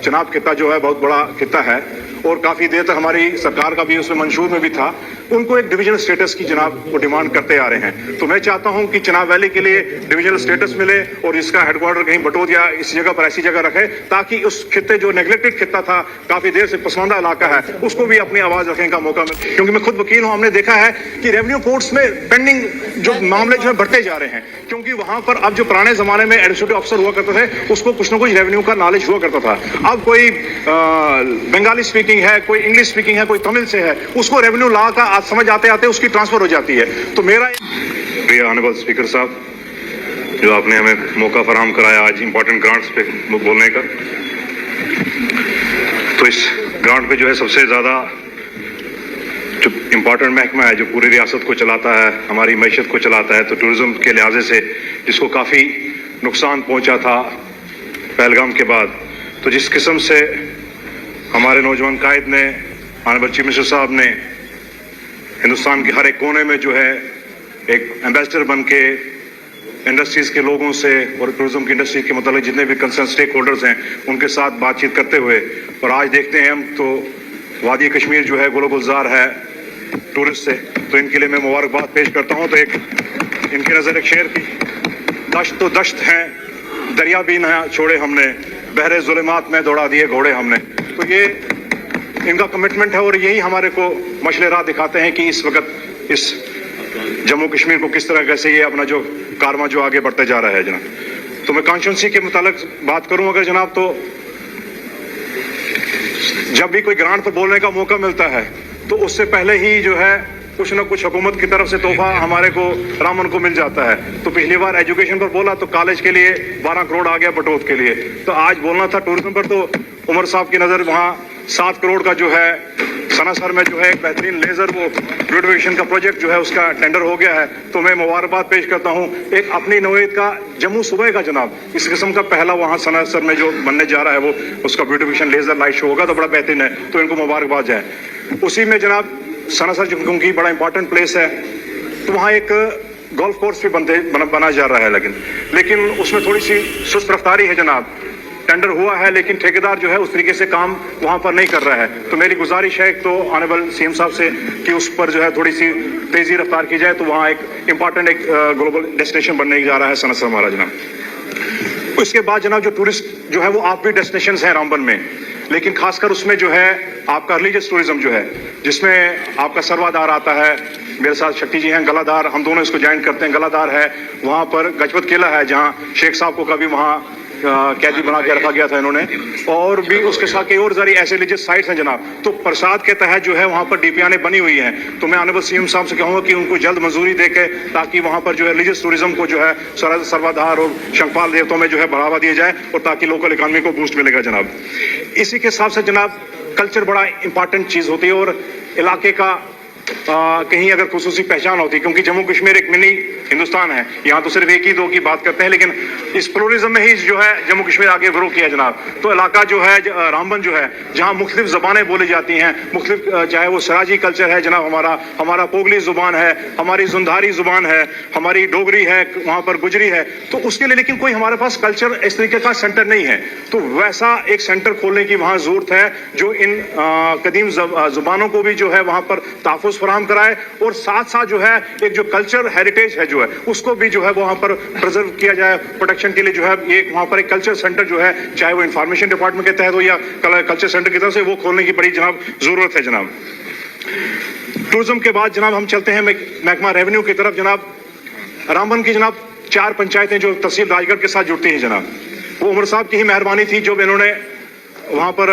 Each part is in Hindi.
चिनाब खिता जो है बहुत बड़ा खिता है और काफी देर तक हमारी सरकार का भी उसमें मंशूर में भी था। उनको एक डिविजनल स्टेटस की जनाब वो डिमांड करते आ रहे हैं। तो मैं चाहता हूं कि चिनाब वैली के लिए डिविजनल स्टेटस मिले और इसका हेडक्वार्टर कहीं बटोद या इस जगह पर ऐसी जगह रखे ताकि उस खिते जो नेग्लेक्टेड खिता था, काफी देर से पसमानदा इलाका है, उसको भी अपनी आवाज रखने का मौका मिले। क्योंकि मैं खुद वकील हूं, हमने देखा है कि रेवेन्यू कोर्ट्स में पेंडिंग जो मामले जो है बढ़ते जा रहे हैं, क्योंकि वहां पर अब जो पुराने जमाने में एडमिनिस्ट्रेटिव अफसर हुआ करते थे उसको कुछ ना कुछ रेवेन्यू का नॉलेज हुआ करता था। अब कोई बंगाली स्पीकिंग है, कोई इंग्लिश स्पीकिंग है, कोई तमिल से है, उसको रेवेन्यू लॉ का आज समझ आते आते उसकी ट्रांसफर हो जाती है। तो मेरा प्रिय ऑनरेबल स्पीकर साहब, जो आपने हमें मौका फराहम कराया आज इंपॉर्टेंट ग्रांट्स पे बोलने का, तो इस ग्रांट पे जो है सबसे ज्यादा जो इम्पोर्टेंट महकमा है जो पूरी रियासत को चलाता है, हमारी मैशत को चलाता है, तो टूरिज्म के लिहाजे से जिसको काफ़ी नुकसान पहुंचा था पहलगाम के बाद, तो जिस किस्म से हमारे नौजवान कायद ने, ऑनरेबल चीफ मिनिस्टर साहब ने हिंदुस्तान के हर एक कोने में जो है एक एम्बेसडर बन के इंडस्ट्रीज के लोगों से और टूरिज्म की इंडस्ट्री के मतलब जितने भी कंसर्न स्टेक होल्डर्स हैं उनके साथ बातचीत करते हुए, और आज देखते हैं हम तो वादी कश्मीर जो है गुलो गुलजार है टूरिस्ट से, तो इनके लिए मैं मुबारकबाद पेश करता हूं। तो एक इनकी नजर एक शेर की, दश्त तो दश्त हैं, दरिया भी ना छोड़े हमने, बहरे जुल्मात में दौड़ा दिए घोड़े हमने। तो ये इनका कमिटमेंट है और यही हमारे को मशले राह दिखाते हैं कि इस वक्त इस जम्मू कश्मीर को किस तरह कैसे ये अपना जो कारवां जो आगे बढ़ते जा रहा है जनाब। तो मैं कॉन्स्टिट्यूंसी के मुतालिक बात करूं अगर जनाब, तो जब भी कोई ग्रांट पर बोलने का मौका मिलता है तो उससे पहले ही जो है कुछ ना कुछ हुकूमत की तरफ से तोहफा हमारे को रामन को मिल जाता है। तो पिछली बार एजुकेशन पर बोला तो कॉलेज के लिए 12 करोड़ आ गया बटोत के लिए। तो आज बोलना था टूरिज्म पर, तो उमर साहब की नजर वहाँ 7 करोड़ का जो है सनासर में जो है एक बेहतरीन लेजर वो ब्यूटिफिकेशन का प्रोजेक्ट जो है उसका टेंडर हो गया है। तो मैं मुबारकबाद पेश करता हूँ एक अपनी नौयत का जम्मू सूबे का जनाब इस किस्म का पहला वहाँ सनासर में जो बनने जा रहा है वो उसका ब्यूटिफिकेशन लेजर लाइट शो होगा, तो बड़ा बेहतरीन है। तो इनको मुबारकबाद है। उसी में जनाब सनासर क्योंकि बड़ा इंपॉर्टेंट प्लेस है, तो वहाँ एक गोल्फ कोर्स भी बना जा रहा है, लेकिन उसमें थोड़ी सी सुस्त रफ्तारी है जनाब। टेंडर हुआ है लेकिन ठेकेदार जो है उस तरीके से काम वहां पर नहीं कर रहा है। तो मेरी गुजारिश है तो ऑनरेबल सीएम साहब से कि उस पर जो है थोड़ी सी तेजी रफ्तार की जाए, तो वहाँ एक इंपॉर्टेंट एक ग्लोबल डेस्टिनेशन बनने जा रहा है सनासर हमारा जनाब। उसके बाद जनाब जो टूरिस्ट जो है वो आप भी डेस्टिनेशन है रामबन में, लेकिन खासकर उसमें जो है आपका रिलीजियस टूरिज्म जो है जिसमें आपका सर्वाधार आता है, मेरे साथ शक्ति जी हैं, गलाधार, हम दोनों इसको ज्वाइन करते हैं। गलाधार है, वहाँ पर गजपत किला है जहाँ शेख साहब को कभी वहाँ कैदी बना के रखा गया था इन्होंने, और भी उसके साथ कई और सारी ऐसे रिलीजियस साइट्स हैं जनाब। तो प्रसाद के तहत जो है वहाँ पर डीपीआर बनी हुई हैं। तो मैं ऑनरेबल सीएम साहब से कहूँगा कि उनको जल्द मंजूरी देके ताकि वहाँ पर जो है रिलीजियस टूरिज्म को जो है सर्वाधार और शंखपाल देवताओं में जो है बढ़ावा दिया जाए और ताकि लोकल इकॉनमी को बूस्ट मिलेगा जनाब। इसी के हिसाब से जनाब कल्चर बड़ा इंपॉर्टेंट चीज होती है और इलाके का कहीं अगर खुसूसी पहचान होती है, क्योंकि जम्मू कश्मीर एक मिनी हिंदुस्तान है। यहाँ तो सिर्फ एक ही दो की बात करते हैं, लेकिन इस प्लूरलिज्म में ही जो है जम्मू कश्मीर आगे ग्रो किया जनाब। तो इलाका जो है रामबन जो है जहाँ मुख्तलिफ जबानें बोली जाती हैं, मुख्तलिफ चाहे वो सराजी कल्चर है जनाब, हमारा पोगली जुबान है, हमारी जुंधारी जुबान है, हमारी डोगरी है, वहाँ पर गुजरी है, तो उसके लिए लेकिन कोई हमारे पास कल्चर इस तरीके का सेंटर नहीं है। तो वैसा एक सेंटर खोलने की वहाँ जरूरत है जो इन कदीम जुबानों को भी जो है वहाँ पर तहफ़्फ़ुज़ फराहम कराए और साथ साथ जो है एक जो कल्चर हेरिटेज है जो है उसको भी जो है वहाँ पर प्रिजर्व किया जाए। प्रोटेक्शन के लिए जो है एक वहाँ पर एक कल्चर सेंटर जो है, चाहे वो इंफॉर्मेशन डिपार्टमेंट के तहत हो या कल्चर सेंटर की तरफ से, वो खोलने की बड़ी जनाब जरूरत है जनाब। टूरिज्म के बाद जनाब हम चलते हैं महकमा रेवेन्यू की तरफ जनाब। रामबन की जनाब 4 पंचायतें जो तहसील राजगढ़ के साथ जुड़ती हैं जनाब, वो उमर साहब की ही मेहरबानी थी जब इन्होंने वहाँ पर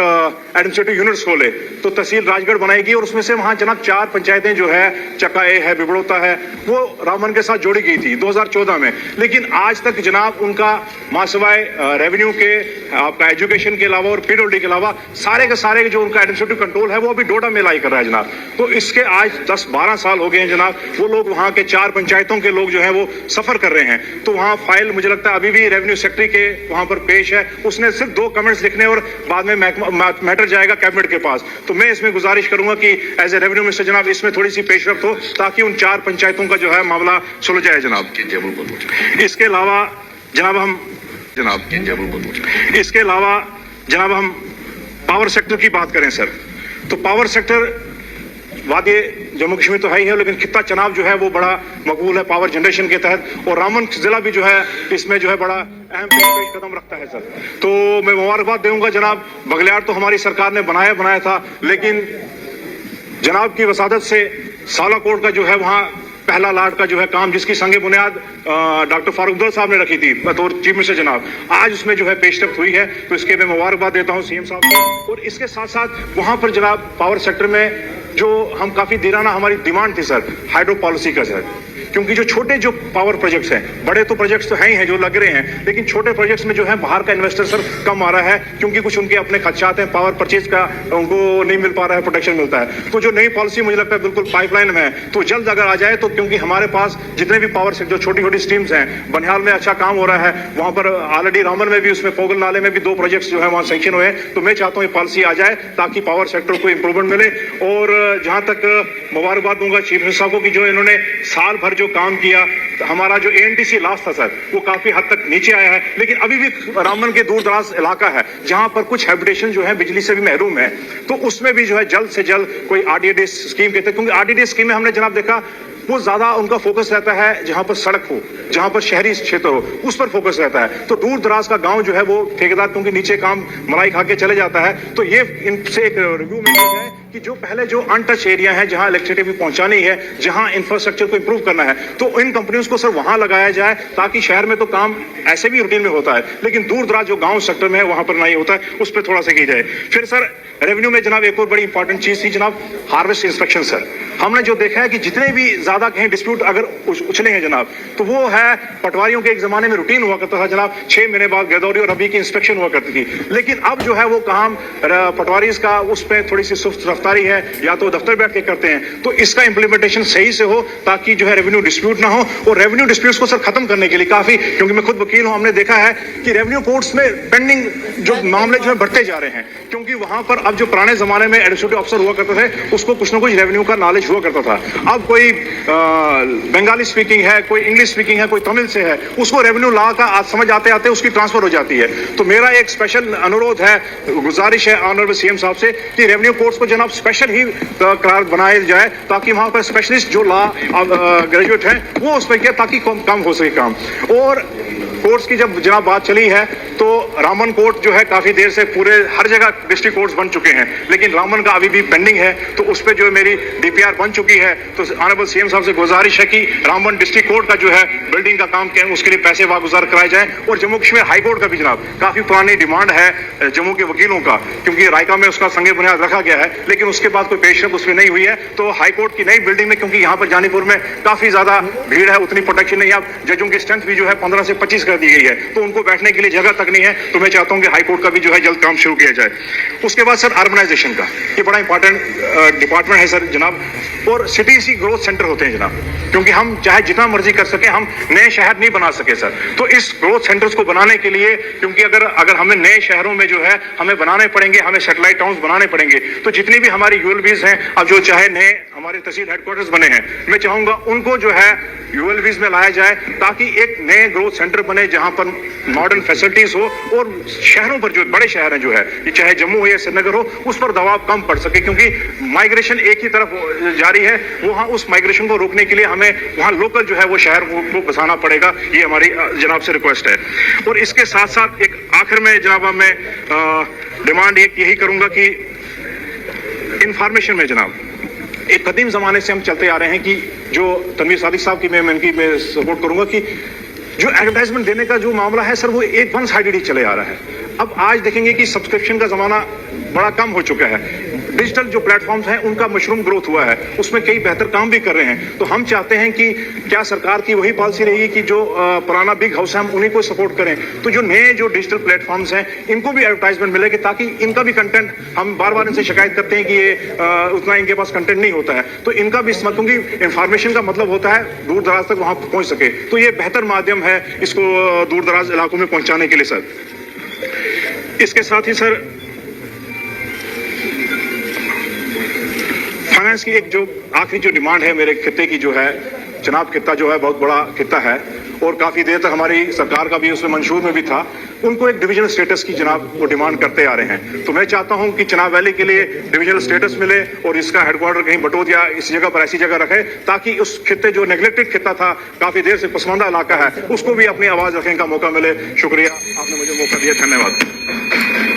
एडमिनिस्ट्रेटिव यूनिट्स खोले तो तहसील राजगढ़ बनाएगी और उसमें से वहाँ जनाब 4 पंचायतें जो है चकाए है, बिबड़ोता है, वो रामबन के साथ जोड़ी गई थी 2014 में। लेकिन आज तक जनाब उनका मासवाए रेवेन्यू के, आपका एजुकेशन के अलावा और पीडब्ल्यूडी के अलावा सारे के सारे जो उनका एडमिनिस्ट्रेटिव कंट्रोल है वो अभी डोडा में लाई कर रहा है जनाब। तो इसके आज 10-12 साल हो गए हैं जनाब। वो लोग वहाँ के 4 पंचायतों के लोग जो है वो सफर कर रहे हैं। तो वहाँ फाइल मुझे लगता है अभी भी रेवेन्यू सेक्रेटरी के वहाँ पर पेश है, उसने सिर्फ 2 कमेंट्स लिखने और बाद में मैटर जाएगा कैबिनेट के पास। तो मैं इसमें गुजारिश करूंगा कि एज ए रेवेन्यू मिनिस्टर जनाब इसमें थोड़ी सी पेशरफ्त हो ताकि उन 4 पंचायतों का जो है मामला सुलझ जाए जनाब। इसके अलावा जनाब हम पावर सेक्टर की बात करें सर, तो पावर सेक्टर वादी जम्मू कश्मीर तो है ही है, लेकिन खित्ता चनाब जो है वो बड़ा मकबूल है पावर जनरेशन के तहत, और रामबन जिला भी जो है इसमें जो है बड़ा अहम पेश कदम रखता है सर। तो मैं मुबारकबाद दूंगा जनाब, बगलियार तो हमारी सरकार ने बनाया था, लेकिन जनाब की वसादत से सालाकोट का जो है वहाँ पहला लाट का जो है काम, जिसकी संगे बुनियाद डॉक्टर फारूक अब्दुल्ला साहब ने रखी थी बतौर चीफ मिनिस्टर जनाब, आज उसमें जो है पेशरफ्त हुई है, तो इसके मैं मुबारकबाद देता हूं सीएम साहब को। और इसके साथ साथ वहां पर जनाब पावर सेक्टर में जो हम काफी देराना हमारी डिमांड थी सर, हाइड्रो पॉलिसी का सर, क्योंकि जो छोटे जो पावर प्रोजेक्ट्स हैं, बड़े तो प्रोजेक्ट्स तो हैं ही हैं जो लग रहे हैं, लेकिन छोटे प्रोजेक्ट्स में जो है बाहर का इन्वेस्टर सर कम आ रहा है, क्योंकि कुछ उनके अपने खर्चाते हैं, पावर परचेज का उनको नहीं मिल पा रहा है, प्रोटेक्शन मिलता है। तो जो नई पॉलिसी मुझे लगता है बिल्कुल पाइपलाइन में है, तो जल्द अगर आ जाए तो, क्योंकि हमारे पास जितने भी पावर सेक्टर छोटी छोटी स्ट्रीम्स हैं, बनिहाल में अच्छा काम हो रहा है, वहां पर ऑलरेडी रामबन में भी, उसमें पोगल नाले में भी 2 प्रोजेक्ट्स जो है वहां सैंक्शन हुए, तो मैं चाहता हूँ ये पॉलिसी आ जाए ताकि पावर सेक्टर को इंप्रूवमेंट मिले। और जहां तक मुबारकबाद दूंगा चीफ मिनिस्टर साहब को कि जो इन्होंने साल भर जो काम किया, हमारा जो एएनटीसी लॉस था सर वो काफी हद तक नीचे आया है, लेकिन अभी भी रामबन के दूर दराज इलाका है जहां पर कुछ हैबिटेशन जो है बिजली से भी महरूम है, तो उसमें भी जो है जल्द से जल्द कोई आरडीडी स्कीम कहते हैं, क्योंकि आरडीडी स्कीम में हमने जनाब देखा वो ज्यादा उनका फोकस रहता है जहां पर सड़क हो, जहां पर शहरी क्षेत्र हो, उस पर फोकस रहता है। तो दूर दराज का गांव जो है वो ठेकेदार क्योंकि नीचे काम मलाई खा के चले जाता है, तो ये इनसे एक रिव्यू में है कि जो पहले जो अनटच एरिया है जहां इलेक्ट्रिसिटी पहुंचानी है, जहां इंफ्रास्ट्रक्चर को इंप्रूव करना है, तो इन कंपनियों को सर वहां लगाया जाए, ताकि शहर में तो काम ऐसे भी रूटीन में होता है, लेकिन दूर दराज जो गांव सेक्टर में है वहां पर नहीं होता है, उस पर थोड़ा सा की जाए। फिर सर रेवेन्यू में जनाब एक और बड़ी इंपॉर्टेंट चीज थी जनाब, हार्वेस्ट इंस्पेक्शन सर। हमने जो देखा है कि जितने भी ज्यादा कहीं डिस्प्यूट अगर उछले हैं जनाब, तो वो है पटवारियों के एक जमाने में रूटीन हुआ करता था जनाब, 6 महीने बाद गिरदौरी और रबी की इंस्पेक्शन हुआ करती थी, लेकिन अब जो है वो काम पटवारी का उस पर थोड़ी सी सुस्त रफ्तारी है, या तो दफ्तर बैठ के करते हैं, तो इसका इंप्लीमेंटेशन सही से हो ताकि जो है रेवेन्यू डिस्प्यूट ना हो। और रेवेन्यू डिस्प्यूट्स को सर खत्म करने के लिए काफी, क्योंकि मैं खुद वकील हूं, हमने देखा है कि रेवेन्यू कोर्ट्स में पेंडिंग जो मामले जो है बढ़ते जा रहे हैं, क्योंकि वहां पर अब जो पुराने जमाने में एडमिनिस्ट्रेटिव अफसर हुआ करते थे उसको कुछ ना कुछ रेवेन्यू का नॉलेज हुआ करता था, अब कोई बंगाली स्पीकिंग है, कोई इंग्लिश स्पीकिंग है, कोई तमिल से है, उसको रेवेन्यू लॉ का समझ आते आते उसकी ट्रांसफर हो जाती है। तो मेरा एक स्पेशल अनुरोध है, गुजारिश है ऑनरेबल सीएम साहब से कि रेवेन्यू कोर्ट्स को जनाब स्पेशल ही करार बनाया जाए, ताकि वहां पर स्पेशलिस्ट जो लॉ ग्रेजुएट हैं वो उस पर किया, ताकि कम हो सके काम। और कोर्ट्स की जब जनाब बात चली है, तो रामबन कोर्ट जो है काफी देर से पूरे हर जगह डिस्ट्रिक्ट कोर्ट्स बन चुके हैं, लेकिन रामबन का अभी भी पेंडिंग है, तो उस पर जो मेरी डीपीआर बन चुकी है, तो ऑनरेबल सीएम साहब से गुजारिश है कि रामबन डिस्ट्रिक्ट कोर्ट का जो है बिल्डिंग का काम किया उसके लिए पैसे वागुजार कराए जाए। और जम्मू कश्मीर हाई कोर्ट का भी जनाब काफी पुरानी डिमांड है जम्मू के वकीलों का, क्योंकि रायका में उसका संगे बुनियाद रखा गया है, लेकिन उसके बाद कोई पेशरफ उसमें नहीं हुई है। तो हाई कोर्ट की नई बिल्डिंग में, क्योंकि यहाँ पर जानीपुर में काफी ज्यादा भीड़ है, उतनी प्रोटेक्शन नहीं है, जजों की स्ट्रेंथ भी जो है 15 से 25 कर दी गई है, तो उनको बैठने के लिए जगह तक नहीं है, तो मैं चाहता हूं कि हाई कोर्ट का भी जो है जल्द काम शुरू किया जाए। उसके बाद सर अर्बनाइजेशन का, ये बड़ा इंपॉर्टेंट डिपार्टमेंट है सर जनाब, और सिटीज ही ग्रोथ सेंटर होते हैं जनाब, क्योंकि हम चाहे जितना मर्जी कर सके, हम नए शहर नहीं बना सके सर, तो इस ग्रोथ सेंटर्स को बनाने के लिए, क्योंकि अगर हमें नए शहरों में जो है हमें बनाने पड़ेंगे, हमें सैटेलाइट टाउन्स बनाने पड़ेंगे, तो जितनी भी हमारी यूएलबीज हैं, अब जो चाहे नए हमारे तहसील हेडक्वार्टर्स बने हैं, मैं चाहूंगा उनको जो है यूएलबीज में लाया जाए, ताकि एक नए ग्रोथ सेंटर बने जहां पर मॉडर्न फैसिलिटीज हो, और शहरों पर जो बड़े शहर हैं जो है, चाहे जम्मू हो या श्रीनगर हो, उस पर दबाव कम पड़ सके, क्योंकि माइग्रेशन एक ही तरफ जारी है, वहां उस माइग्रेशन को रोकने के लिए हमें वहां लोकल जो है वो शहर को बसाना पड़ेगा। ये हमारी जनाब से रिक्वेस्ट है। और इसके साथ साथ एक आखिर में जनाब मैं डिमांड यही करूंगा कि इंफॉर्मेशन में जनाब, एक कदीम जमाने से हम चलते आ रहे हैं कि जो तनवीर सादिक साहब की मैं सपोर्ट करूंगा कि जो एडवर्टाइजमेंट देने का जो मामला है सर, वो एक वन साइडेड ही चले आ रहा है। अब आज देखेंगे कि सब्सक्रिप्शन का जमाना बड़ा कम हो चुका है, डिजिटल जो प्लेटफॉर्म्स हैं उनका मशरूम ग्रोथ हुआ है, उसमें कई बेहतर काम भी कर रहे हैं। तो हम चाहते हैं कि क्या सरकार की वही पॉलिसी रहेगी कि जो पुराना बिग हाउस है हम उन्हीं को सपोर्ट करें, तो जो नए जो डिजिटल प्लेटफॉर्म्स हैं इनको भी एडवर्टाइजमेंट मिलेगी, ताकि इनका भी कंटेंट, हम बार बार इनसे शिकायत करते हैं कि ये उतना इनके पास कंटेंट नहीं होता है, तो इनका भी इस्तेमाल, क्योंकि इंफॉर्मेशन का मतलब होता है दूर दराज तक वहां पहुंच सके, तो ये बेहतर माध्यम है इसको दूर दराज इलाकों में पहुंचाने के लिए सर। इसके साथ ही सर फाइनेंस की एक जो आखिरी जो डिमांड है मेरे खित्ते की जो है जनाब, खित्ता जो है बहुत बड़ा खित्ता है और काफी देर तक हमारी सरकार का भी उसमें मंशूर में भी था, उनको एक डिविजनल स्टेटस की जनाब वो डिमांड करते आ रहे हैं। तो मैं चाहता हूं कि चिनाब वैली के लिए डिविजनल स्टेटस मिले और इसका हेडक्वार्टर कहीं बटोद या इस जगह पर ऐसी जगह रखे ताकि उस खित्ते जो नेग्लेक्टेड खित्ता था, काफी देर से पसमानदा इलाका है, उसको भी अपनी आवाज रखने का मौका मिले। शुक्रिया, आपने मुझे मौका दिया, धन्यवाद।